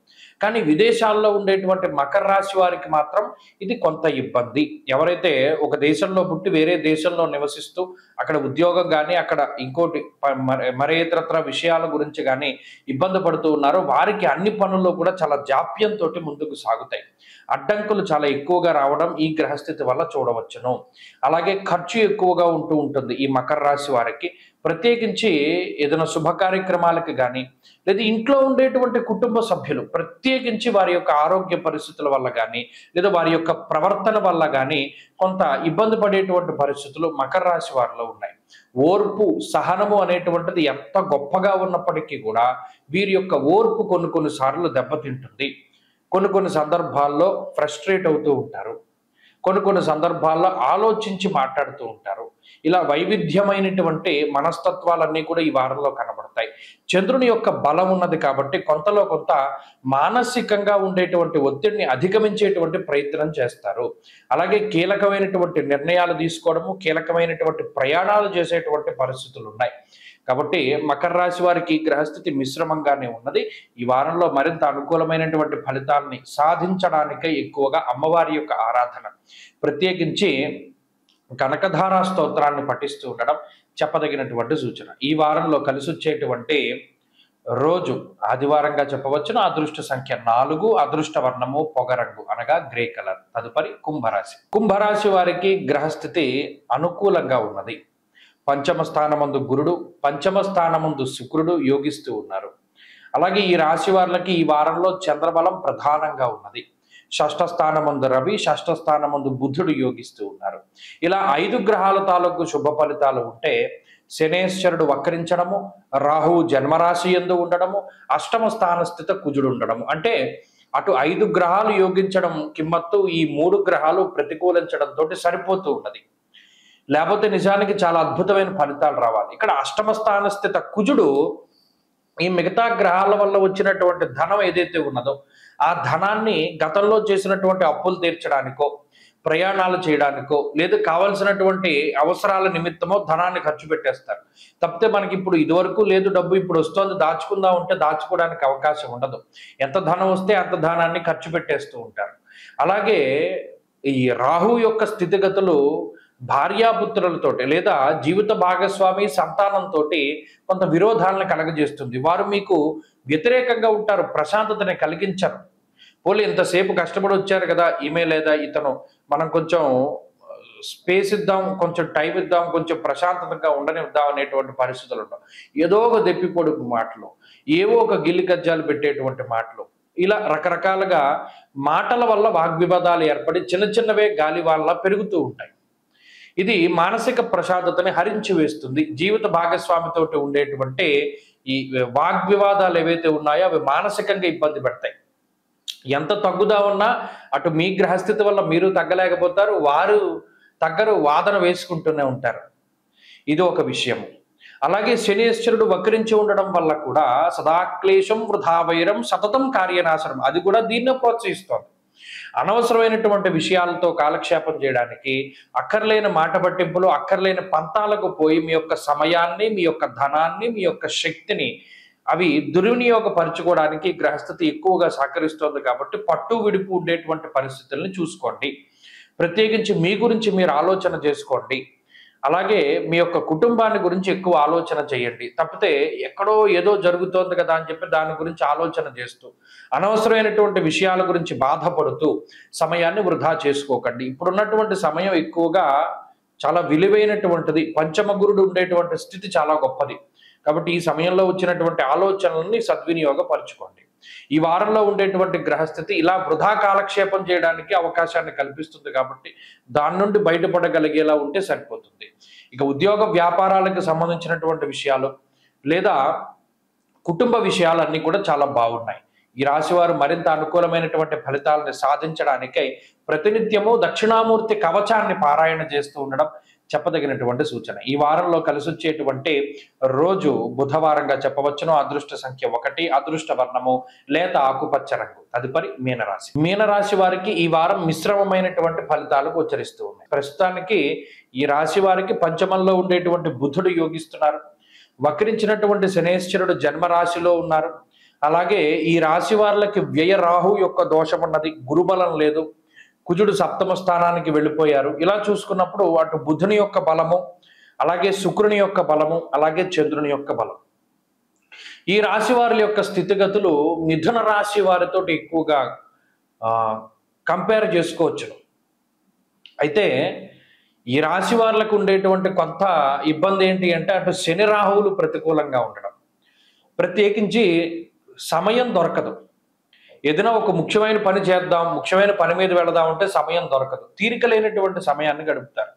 కానీ విదేశాల్లో ఉండేటువంటి మకర రాశి వారికి మాత్రం ఇది కొంత ఇబ్బంది. ఎవరైతే ఒక దేశంలో పుట్టి వేరే దేశంలో నివసిస్తూ అక్కడ ఉద్యోగం కానీ, అక్కడ ఇంకోటి మరే ఇతరత్ర విషయాల గురించి కానీ ఇబ్బంది పడుతూ ఉన్నారో వారికి అన్ని పనుల్లో కూడా చాలా జాప్యంతో ముందుకు సాగుతాయి. అడ్డంకులు చాలా ఎక్కువగా రావడం ఈ గ్రహస్థితి వల్ల చూడవచ్చును. అలాగే ఖర్చు ఎక్కువగా ఉంటూ ఉంటుంది ఈ మకర రాశి వారికి. ప్రత్యేకించి ఏదైనా శుభ కార్యక్రమాలకు కానీ, లేదా ఇంట్లో ఉండేటువంటి కుటుంబ సభ్యులు ప్రత్యేకించి వారి యొక్క ఆరోగ్య పరిస్థితుల వల్ల కానీ, లేదా వారి యొక్క ప్రవర్తన వల్ల కానీ కొంత ఇబ్బంది పడేటువంటి పరిస్థితులు మకర రాశి వారిలో ఉన్నాయి. ఓర్పు, సహనము అనేటువంటిది ఎంత గొప్పగా ఉన్నప్పటికీ కూడా వీరి యొక్క ఓర్పు కొన్ని సార్లు దెబ్బతింటుంది. కొన్ని సందర్భాల్లో ఫ్రస్ట్రేట్ అవుతూ ఉంటారు. కొన్ని సందర్భాల్లో ఆలోచించి మాట్లాడుతూ ఉంటారు. ఇలా వైవిధ్యమైనటువంటి మనస్తత్వాలన్నీ కూడా ఈ వారంలో కనబడతాయి. చంద్రుని యొక్క బలం ఉన్నది కాబట్టి కొంతలో కొంత మానసికంగా ఉండేటువంటి ఒత్తిడిని అధిగమించేటువంటి ప్రయత్నం చేస్తారు. అలాగే కీలకమైనటువంటి నిర్ణయాలు తీసుకోవడము, కీలకమైనటువంటి ప్రయాణాలు చేసేటువంటి పరిస్థితులు ఉన్నాయి. కాబట్టి మకర రాశి వారికి గ్రహస్థితి మిశ్రమంగానే ఉన్నది. ఈ వారంలో మరింత అనుకూలమైనటువంటి ఫలితాలని సాధించడానికై ఎక్కువగా అమ్మవారి యొక్క ఆరాధన, ప్రత్యేకించి కనకధారా స్తోత్రాన్ని పఠిస్తూ ఉండడం చెప్పదగినటువంటి సూచన. ఈ వారంలో కలిసి వచ్చేటువంటి రోజు ఆదివారంగా చెప్పవచ్చును. అదృష్ట సంఖ్య 4, అదృష్ట వర్ణము పొగరంగు అనగా గ్రే కలర్. తదుపరి కుంభరాశి. కుంభరాశి వారికి గ్రహస్థితి అనుకూలంగా ఉన్నది. పంచమ స్థానమందు గురుడు, పంచమ స్థానమందు శుక్రుడు యోగిస్తూ ఉన్నారు. అలాగే ఈ రాశి వారికి ఈ వారంలో చంద్రబలం ప్రధానంగా ఉన్నది. షష్ఠ స్థానమందు రవి, షష్ఠ స్థానమందు బుధుడు యోగిస్తూ ఉన్నారు. ఇలా 5 గ్రహాల తాలూకు శుభ ఫలితాలు ఉంటే శనేశ్వరుడు వక్రించడము, రాహువు జన్మరాశి యందు ఉండడము, అష్టమ స్థాన స్థిత కుజుడు ఉండడము. అంటే అటు 5 గ్రహాలు యోగించడం కిమ్మత్తు ఈ 3 గ్రహాలు ప్రతికూలించడంతో సరిపోతూ ఉన్నది. లేకపోతే నిజానికి చాలా అద్భుతమైన ఫలితాలు రావాలి. ఇక్కడ అష్టమ స్థాన స్థిత కుజుడు ఈ మిగతా గ్రహాల వల్ల వచ్చినటువంటి ధనం ఏదైతే ఉన్నదో ఆ ధనాన్ని గతంలో చేసినటువంటి అప్పులు తీర్చడానికో, ప్రయాణాలు చేయడానికో, లేదు కావాల్సినటువంటి అవసరాల నిమిత్తమో ధనాన్ని ఖర్చు పెట్టేస్తారు. తప్పితే మనకి ఇప్పుడు ఇదివరకు లేదు డబ్బు ఇప్పుడు వస్తుంది దాచుకుందాం ఉంటే దాచుకోవడానికి అవకాశం ఉండదు. ఎంత ధనం వస్తే అంత ధనాన్ని ఖర్చు పెట్టేస్తూ ఉంటారు. అలాగే ఈ రాహు యొక్క స్థితిగతులు భార్యాపుత్రులతోటి లేదా జీవిత భాగస్వామి సంతానంతో కొంత విరోధాలను కలగజేస్తుంది. వారు మీకు వ్యతిరేకంగా ఉంటారు, ప్రశాంతతని కలిగించరు. పోలీ ఇంతసేపు కష్టపడి వచ్చారు కదా ఈమె లేదా ఇతను, మనం కొంచెం స్పేస్ ఇద్దాం, కొంచెం టైం ఇద్దాం, కొంచెం ప్రశాంతతగా ఉండనిద్దాం అనేటువంటి పరిస్థితులు ఉండవు. ఏదో ఒక దెప్పి పొడుపు మాటలు, ఏవో ఒక గిల్లి గజ్జాలు పెట్టేటువంటి మాటలు, ఇలా రకరకాలుగా మాటల వల్ల వాగ్వివాదాలు ఏర్పడి చిన్న చిన్నవే గాలి వల్ల పెరుగుతూ ఉంటాయి. ఇది మానసిక ప్రశాంతతని హరించి వేస్తుంది. జీవిత భాగస్వామితోటి ఉండేటువంటి ఈ వాగ్వివాదాలు ఏవైతే ఉన్నాయో అవి మానసికంగా ఇబ్బంది పెడతాయి. ఎంత తగ్గుదా ఉన్నా అటు మీ గ్రహస్థితి వల్ల మీరు తగ్గలేకపోతారు, వారు తగ్గరు, వాదన వేసుకుంటూనే ఉంటారు. ఇది ఒక విషయం. అలాగే శనీశ్వరుడు వక్రించి ఉండడం వల్ల కూడా సదాక్లేశం వృధావైరం సతతం కార్యనాశనం, అది కూడా దీన్నే ప్రోత్సహిస్తోంది. అనవసరమైనటువంటి విషయాలతో కాలక్షేపం చేయడానికి, అక్కర్లేని మాట పట్టింపులు, అక్కర్లేని పంతాలకు పోయి మీ యొక్క సమయాన్ని, మీ యొక్క ధనాన్ని, మీ యొక్క శక్తిని అవి దుర్వినియోగపరచుకోవడానికి గ్రహస్థితి ఎక్కువగా సహకరిస్తోంది. కాబట్టి పట్టు విడుపు ఉండేటువంటి పరిస్థితుల్ని చూసుకోండి. ప్రత్యేకించి మీ గురించి మీరు ఆలోచన చేసుకోండి. అలాగే మీ యొక్క కుటుంబాన్ని గురించి ఎక్కువ ఆలోచన చేయండి. తప్పితే ఎక్కడో ఏదో జరుగుతోంది కదా అని చెప్పి దాని గురించి ఆలోచన చేస్తూ అనవసరమైనటువంటి విషయాల గురించి బాధపడుతూ సమయాన్ని వృధా చేసుకోకండి. ఇప్పుడున్నటువంటి సమయం ఎక్కువగా చాలా విలువైనటువంటిది. పంచమ గురుడు ఉండేటువంటి స్థితి చాలా గొప్పది. కాబట్టి ఈ సమయంలో వచ్చినటువంటి ఆలోచనల్ని సద్వినియోగపరచుకోండి. ఈ వారంలో ఉండేటువంటి గ్రహస్థితి ఇలా వృధా కాలక్షేపం చేయడానికి అవకాశాన్ని కల్పిస్తుంది. కాబట్టి దాని నుండి బయటపడగలిగేలా ఉంటే సరిపోతుంది. ఇక ఉద్యోగ వ్యాపారాలకు సంబంధించినటువంటి విషయాలు లేదా కుటుంబ విషయాలన్నీ కూడా చాలా బాగున్నాయి. ఈ రాశి వారు మరింత అనుకూలమైనటువంటి ఫలితాలను సాధించడానికై ప్రతినిత్యము దక్షిణామూర్తి కవచాన్ని పారాయణ చేస్తూ ఉండడం చెప్పదగినటువంటి సూచన. ఈ వారంలో కలిసి వచ్చేటువంటి రోజు బుధవారంగా చెప్పవచ్చును. అదృష్ట సంఖ్య 1, అదృష్ట వర్ణము లేత ఆకుపచ్చ రంగు. తదుపరి మీనరాశి. మీనరాశి వారికి ఈ వారం మిశ్రమమైనటువంటి ఫలితాలు గోచరిస్తూ ఉన్నాయి. ప్రస్తుతానికి ఈ రాశి వారికి పంచమంలో ఉండేటువంటి బుధుడు యోగిస్తున్నారు. వక్రించినటువంటి శనేశ్వరుడు జన్మరాశిలో ఉన్నారు. అలాగే ఈ రాశి వారికి వ్యయ రాహు యొక్క దోషం ఉన్నది, గురుబలం లేదు, కుజుడు సప్తమ స్థానానికి వెళ్ళిపోయారు. ఇలా చూసుకున్నప్పుడు అటు బుధుని యొక్క బలము, అలాగే శుక్రుని యొక్క బలము, అలాగే చంద్రుని యొక్క బలం, ఈ రాశి వారి యొక్క స్థితిగతులు మిథున రాశి వారితో ఎక్కువగా కంపేర్ చేసుకోవచ్చు. అయితే ఈ రాశి వారికి ఉండేటువంటి కొంత ఇబ్బంది ఏంటి అంటే అటు శని రాహువులు ప్రతికూలంగా ఉండడం, ప్రత్యేకించి సమయం దొరకదు. ఏదైనా ఒక ముఖ్యమైన పని చేద్దాం, ముఖ్యమైన పని మీద వెళదాం అంటే సమయం దొరకదు. తీరిక లేనటువంటి సమయాన్ని గడుపుతారు.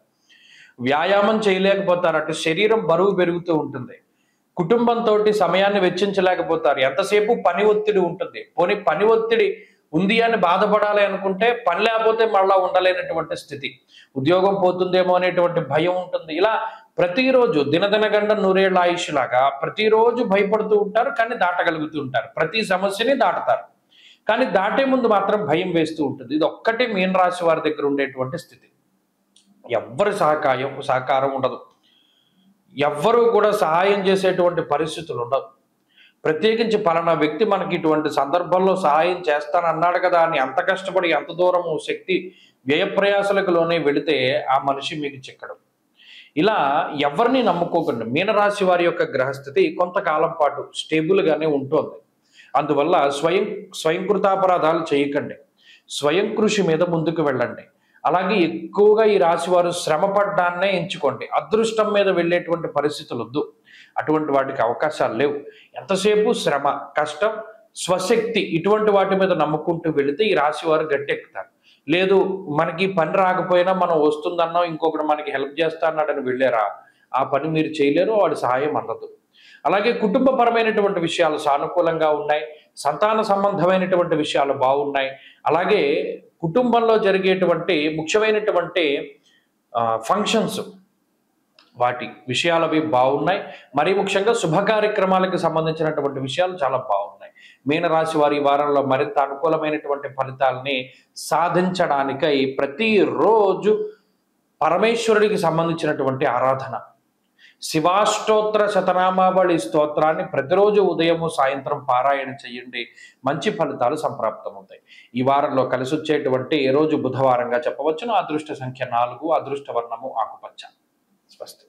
వ్యాయామం చేయలేకపోతారు. అటు శరీరం బరువు పెరుగుతూ ఉంటుంది. కుటుంబంతో సమయాన్ని వెచ్చించలేకపోతారు. ఎంతసేపు పని ఒత్తిడి ఉంటుంది. పోనీ పని ఒత్తిడి ఉంది అని బాధపడాలి అనుకుంటే పని లేకపోతే మళ్ళా ఉండలేనటువంటి స్థితి, ఉద్యోగం పోతుందేమో అనేటువంటి భయం ఉంటుంది. ఇలా ప్రతిరోజు దినదినగండ నూరేళ్ల ఆయుష్ లాగా ప్రతిరోజు భయపడుతూ ఉంటారు, కానీ దాటగలుగుతూ ఉంటారు. ప్రతి సమస్యని దాటుతారు, కానీ దాటే ముందు మాత్రం భయం వేస్తూ ఉంటుంది. ఇది ఒక్కటే మీన రాశి వారి దగ్గర ఉండేటువంటి స్థితి. ఎవ్వరి సహకారం ఉండదు. ఎవ్వరూ కూడా సహాయం చేసేటువంటి పరిస్థితులు ఉండవు. ప్రత్యేకించి పలానా వ్యక్తి మనకి ఇటువంటి సందర్భంలో సహాయం చేస్తానన్నాడు కదా అని అంత కష్టపడి అంత దూరము శక్తి వ్యయప్రయాసలకు లోనే వెళితే ఆ మనిషి మీకు చిక్కడు. ఇలా ఎవరిని నమ్ముకోకండి. మీనరాశి వారి యొక్క గ్రహస్థితి కొంతకాలం పాటు స్టేబుల్గానే ఉంటుంది. అందువల్ల స్వయంకృతాపరాధాలు చేయకండి. స్వయం కృషి మీద ముందుకు వెళ్ళండి. అలాగే ఎక్కువగా ఈ రాశి వారు శ్రమ పడ్డాన్నే ఎంచుకోండి. అదృష్టం మీద వెళ్ళేటువంటి పరిస్థితులు వద్దు. అటువంటి వాటికి అవకాశాలు లేవు. ఎంతసేపు శ్రమ, కష్టం, స్వశక్తి ఇటువంటి వాటి మీద నమ్ముకుంటూ వెళితే ఈ రాశి వారు గట్టెక్కుతారు. లేదు మనకి పని రాకపోయినా మనం వస్తుందన్నాం, ఇంకొకటి మనకి హెల్ప్ చేస్తా అన్నాడని వెళ్ళారా, ఆ పని మీరు చేయలేరు, వాడి సహాయం అందదు. అలాగే కుటుంబపరమైనటువంటి విషయాలు సానుకూలంగా ఉన్నాయి, సంతాన సంబంధమైనటువంటి విషయాలు బాగున్నాయి. అలాగే కుటుంబంలో జరిగేటువంటి ముఖ్యమైనటువంటి ఫంక్షన్స్ వాటి విషయాలవి బాగున్నాయి. మరీ ముఖ్యంగా శుభ కార్యక్రమాలకు సంబంధించినటువంటి విషయాలు చాలా బాగున్నాయి. మీనరాశి వారి ఈ వారంలో మరింత అనుకూలమైనటువంటి ఫలితాలని సాధించడానికై ప్రతిరోజు పరమేశ్వరుడికి సంబంధించినటువంటి ఆరాధన, శివాష్టోత్తర శతనామావళి స్తోత్రాన్ని ప్రతిరోజు ఉదయము సాయంత్రం పారాయణ చేయండి. మంచి ఫలితాలు సంప్రాప్తమవుతాయి. ఈ వారంలో కలిసి వచ్చేటువంటి రోజు బుధవారంగా చెప్పవచ్చును. అదృష్ట సంఖ్య 4, అదృష్ట వర్ణము ఆకుపచ్చ. స్వస్తి.